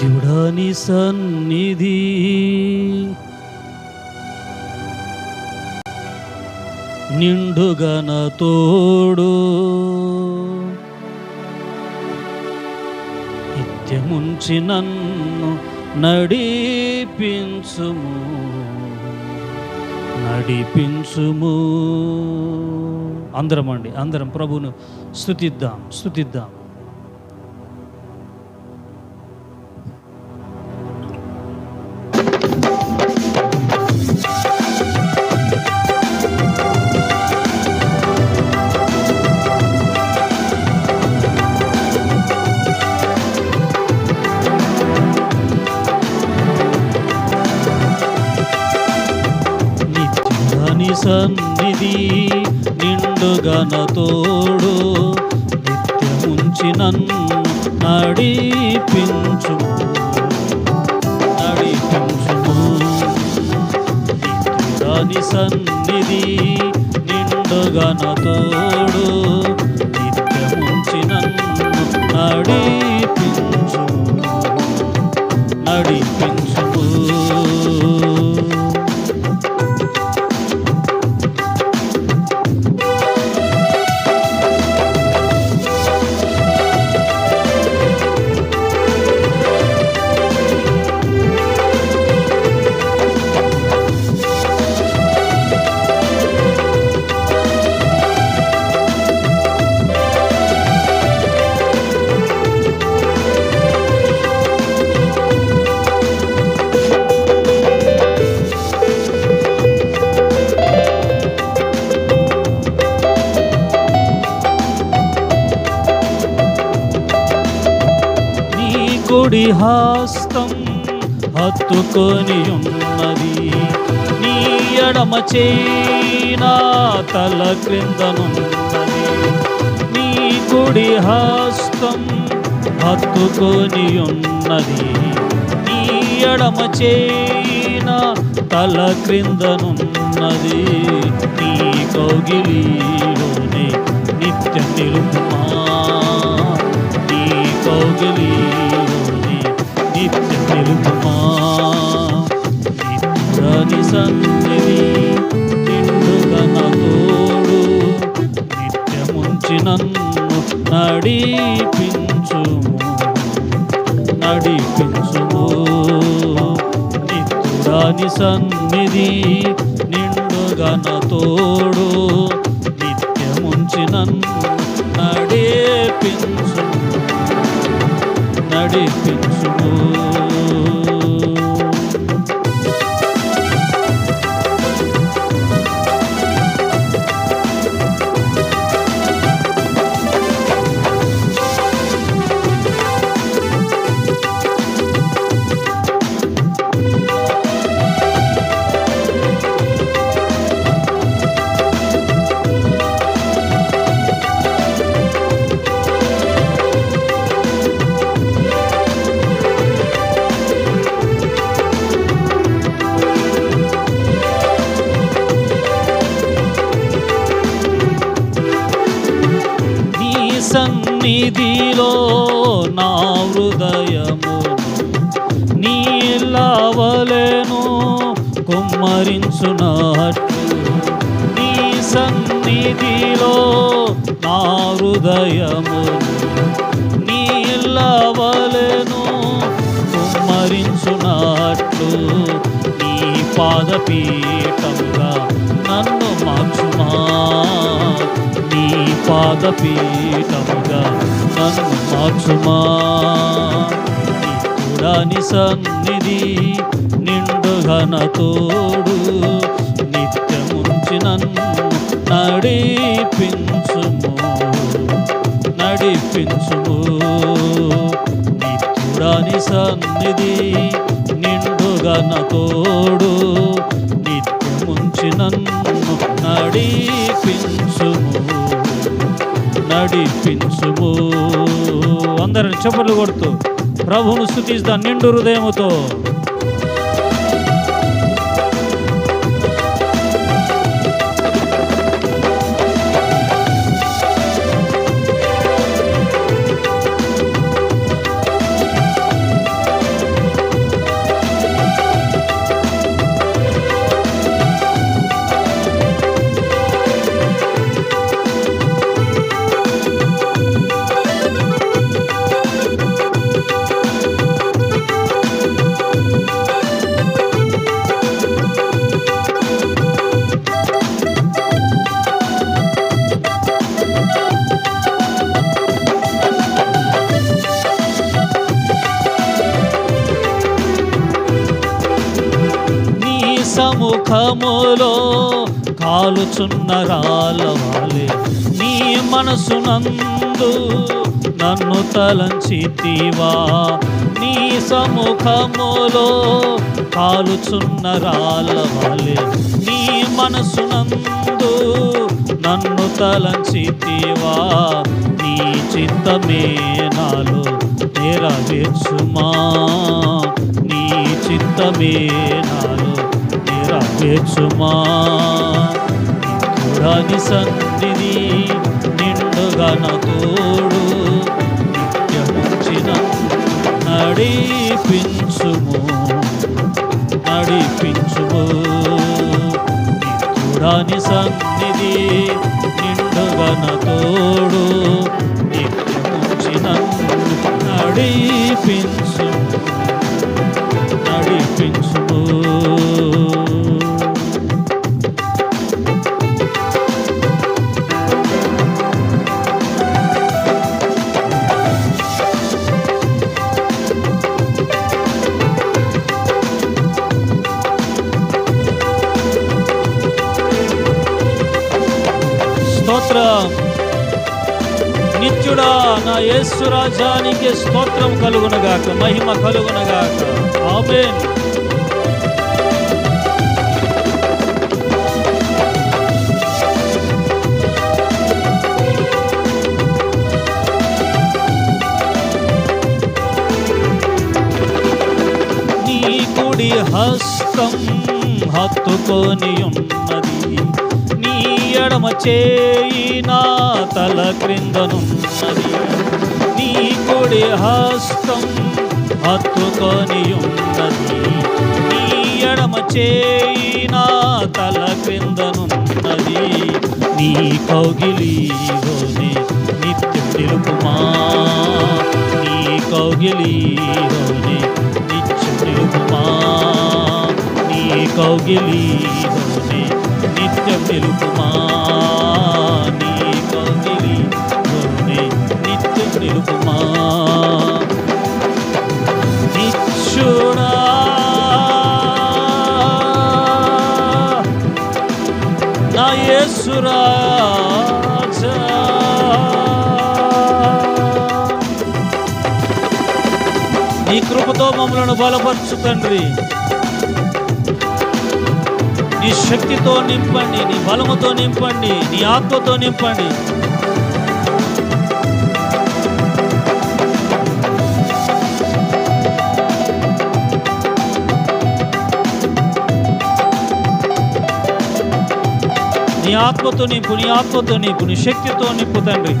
నిత్యుడని సన్నిధి నిండుగన తోడు నిత్యముంచి నన్ను నడిపించుము. అందరం ప్రభువును స్తుతిద్దాం. సన్నిధి నిండుగన తోడు నిత్యముంచి నన్ను నడిపించుము. నిత్యుడని సన్నిధి నిండుగన తోడు నిత్యముంచి నన్ను నడిపించుము. కుడి హస్తం హత్తుకొని ఉన్నది, నీ ఎడమ చేయి నా తల క్రిందనున్నది. నీ కుడి హస్తం హత్తుకొని ఉన్నది, నీ ఎడమ చేయి నా తల క్రిందనున్నది. నీ కౌగిలిలోనే నిత్యం నిలుపుమా, నీ కౌగిలిలోనే నిత్యం నిలుపుమా. నిత్యుడని సన్నిధి నిండుగన తోడు నిత్యముంచి నన్ను నడిపించుము. నిత్యుడని సన్నిధి నిండుగన తోడు నిత్యముంచి నన్ను నడిపించుము. సన్నిధిలో నా హృదయమును నీలవలెను కుమ్మరించునట్లు, నీ సన్నిధిలో నా హృదయమును నీలవలెను కుమ్మరించునట్లు, నీ పాదపీఠముగా నన్ను మార్చుమా, నీ పాదపీఠముగా నన్ను మార్చుమా. నిత్యుడని సన్నిధి నిండుగన తోడు నిత్యముంచి నన్ను నడిపించుము. నిత్యుడని సన్నిధి నిండుగన తోడు నిత్యముంచి నన్ను నడిపించుము. అందరిని చప్పట్లు కొడుతూ ప్రభువును స్తుతిద్దాం నిండు హృదయముతో. సముఖములో కాలుచున్న రాళ్ళవాలే నీ మనసునందు నన్ను తలంచితివా. నీ సముఖములో కాలుచున్న రాళ్ళవాలే నీ మనసునందు నన్ను తలంచితివా. నీ చిత్తమే నాలో నెరవేర్చుమా. నీ చిత్తమే నాలో నెరవేర్చుమా. నిత్యుడాని సన్నిధి నిండుగా నా తోడు నిత్యముంచిన నడిపించుము నడిపించుము. నిత్యుడాని సన్నిధి నిండుగా నా తోడు నిత్యముంచిన నడిపించుము నడిపించుము. స్తోత్రం. నిత్యుడా నా యేసు రాజానికి స్తోత్రం కలుగునగాక, మహిమ కలుగునగాక. ఆమేన్. నీ కుడి హస్తం హత్తుకొని ఉన్నది, నీ ఎడమ చేయి నా తల క్రిందనున్నది. నీ కుడి హస్తం హత్తుకొని ఉన్నది, నీ ఎడమ చేయి నా తల క్రిందనున్నది. నీ కౌగిలిలోనే నిత్యం నిలుపుమా. నీ కౌగిలిలోనే నిత్యం నిలుపుమా. నీ కౌగిలిలోనే నిత్యం నిలుపుమా. నీ కౌగిలిలోనే నిత్యం నిలుపుమా. నిత్యుడా నా యేసు రాజా, నీ కృపతో మమ్మలను బలపరచు తండ్రి. నీ శక్తితో నింపండి, నీ బలముతో నింపండి, నీ ఆత్మతో నింపండి. నీ ఆత్మతో నింపు, నీ ఆత్మతో నింపు, నీ శక్తితో నింపు తండ్రి.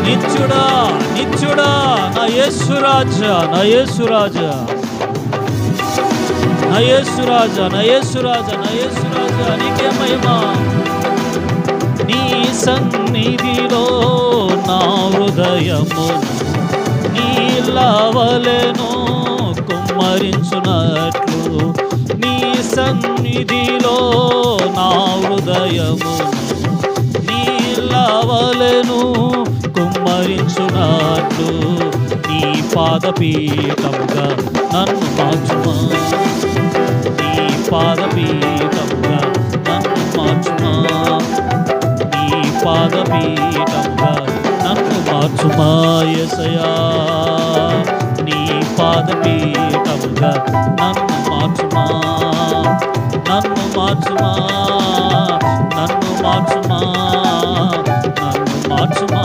నిత్యుడా నిత్యుడా నా యేసు రాజా, నా యేసు రాజా, నా యేసు రాజా, నా యేసు రాజా, నా యేసు రాజా, నీకే మహిమ. నీ సన్నిధిలో నా హృదయము నీలవలెను కుమ్మరించునట్లు, నీ సన్నిధిలో నా హృదయము నీలవలెను కుమ్మరించునట్లు. నీ పాదపీఠముగా నన్ను మార్చుమా. నీ పాదపీఠముగా నన్ను మార్చుమా. నీ పాదపీఠముగా నన్ను మార్చుమా యేసయ్యా. నీ పాదపీఠముగా నన్ను మార్చుమా. నన్ను మార్చుమా. నన్ను మార్చుమా. నన్ను మార్చుమా.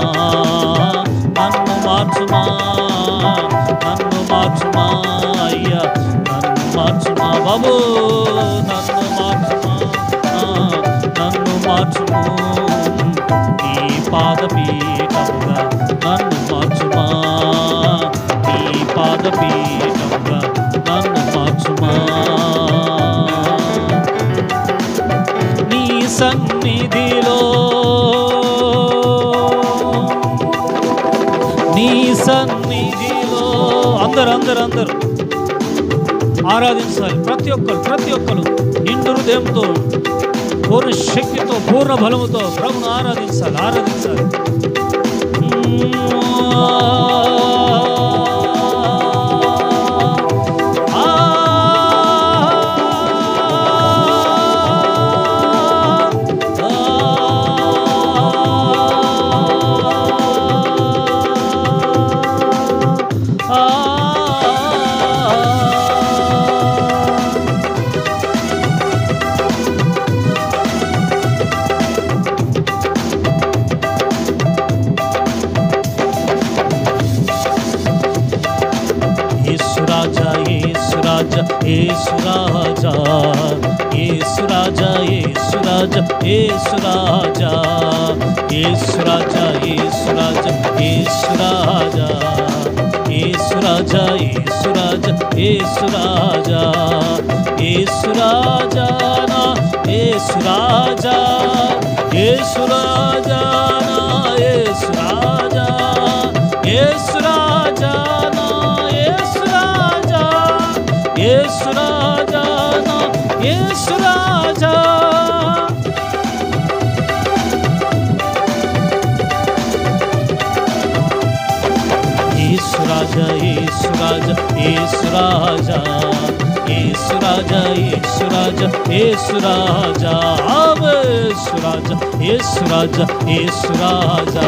నన్ను మార్చుమా. నన్ను మార్చుమా అయ్యా, నన్ను మార్చుమా బాబు, నన్ను మార్చుమా. నన్ను మార్చుము. నీ పాదపీఠముగా నన్ను మార్చుమా. నీ పాదపీఠముగా నన్ను మార్చుమా. నీ సన్నిధిలో నీ సన్నిధిలో అందరూ ఆరాధించాలి. ప్రతి ఒక్కరు నిండు హృదయంతో, పూర్ణ శక్తితో, పూర్ణ బలముతో ప్రభును ఆరాధించాలి. యేసురాజా యేసురాజా యేసురాజా యేసురాజా యేసురాజా యేసురాజా యేసురాజా యేసురాజా యేసురాజా యేసురాజా యేసురాజా నా యేసురాజా యేసురాజా నా యేసురాజా యేసురాజా నా యేసురాజా యేసురాజా నా యేసురాజా యేసురాజా యేసురాజా యేసురాజా యేసురాజా యేసురాజా యేసురాజా యేసురాజా యేసురాజా యేసురాజా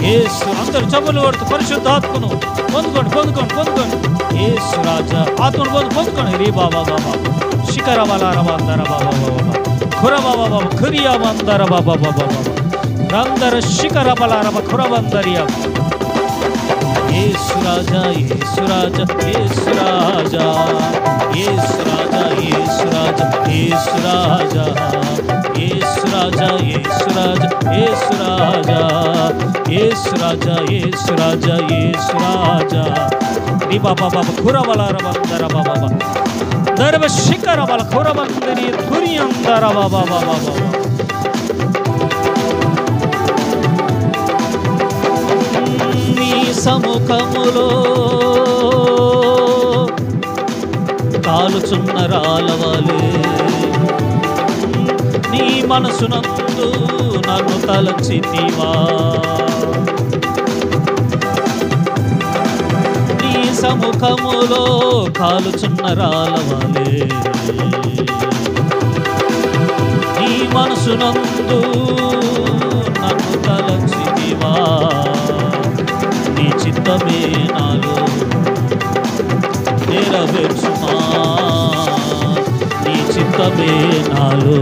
యేసు అందరూ చెప్పులు కొడుతూ పరిశుద్ధాత్మను పొందుకోండి యేసురాజా ఆత్మను పొందుకోండి రీ బాబా బాబా శిఖర బలార బందర బాబా బాబా ఖుర బాబా బాబా ఖురియా బందర బాబా బాబా బాబా రందర శిఖర బలార ఖుర బందరియా యేసురాజా యేసురాజా యేసురాజా యేసురాజా యేసురాజా యేసురాజా యేసురాజా యేసురాజా యేసురాజా యేసురాజా యేసురాజా యేసురాజా రి బాబా బాబా ఖురబలార బందర బాబా బాబా దర్బ శిఖర బల ఖురబందరి ధురియందర బాబా బాబా బాబా సముఖములో కాలుచున్న రాలవాలే నీ మనసునందు నన్ను తలచితివా నీ సముఖములో కాలుచున్న రాలవాలే నీ మనసునందు నన్ను తలచితివా నీ చిత్తమే నాలో నెరవేర్చుమా నీ చిత్తమే నాలో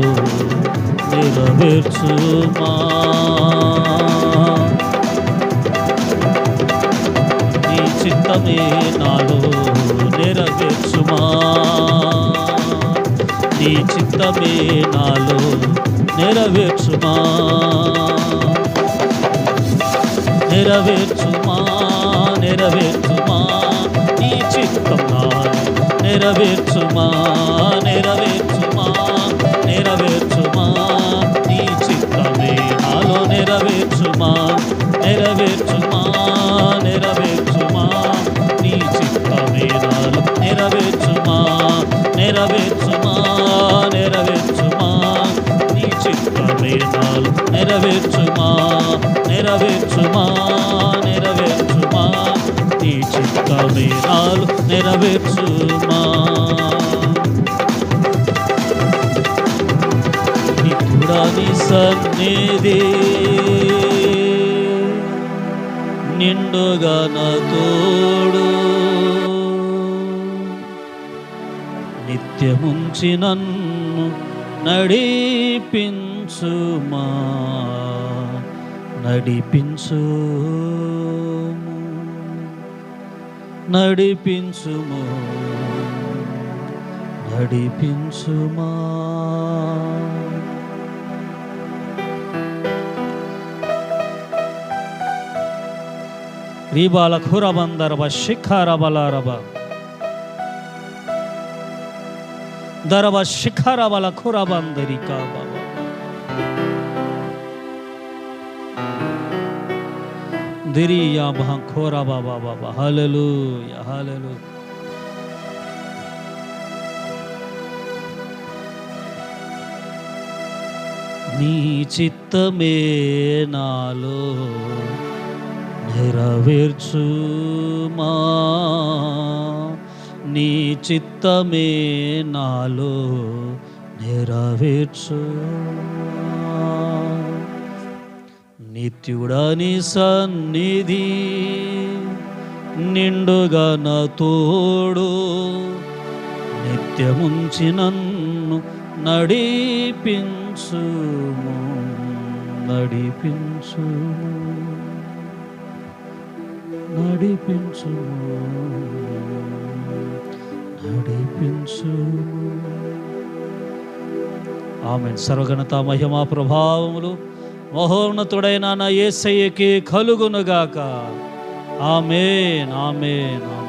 నెరవేర్చుమా నీ చిత్తమే నాలో నెరవేర్చుమా నీ చిత్తమే నాలో నెరవేర్చుమా నెరవేర్చుమా నెరవేర్చుమా నీ చిత్తం నాలో నెరవేర్చుమా నెరవేర్చుమా నెరవేర్చుమా నీ చిత్తమే నాలో నెరవేర్చుమా నెరవేర్చుమా నెరవేర్చుమా నీ చిత్తమే నాలో నెరవేర్చుమా నెరవేర్చుమా నెరవేర్చుమా నీ చిత్తమే నాలో నెరవేర్చుమా నెరవేర్చుమా నెరవేర్చుమా నీ చిత్తమే నాలో నెరవేర్చుమా నిత్యుడని సన్నిధి నిండుగా నా తోడు నిత్యముంచి నన్ను నడిపించుమా నడిపించుము నడిపించుమా రీబాల ఖురబందరబ శిఖర బలారబ దరబ శిఖర బల ఖురబందరికా బాబా దిరియా బహ ఖోరా బాబా బాబా హల్లెలూయా హల్లెలూయా నీ చిత్తమే నాలో నెరవేర్చుమా నీ చిత్తమే నాలో నెరవేర్చుమా నిత్యుడని సన్నిధి నిండుగా నా తోడు నిత్యముంచి నన్ను నడిపించుము నడిపించుము నడిపించుము నడిపించు. ఆమేన్. సర్వఘనత మహిమా ప్రభావములు మహోన్నతుడైన నా యేసయ్యకి కలుగునుగాక. ఆమేన్, ఆమేన్, ఆమేన్.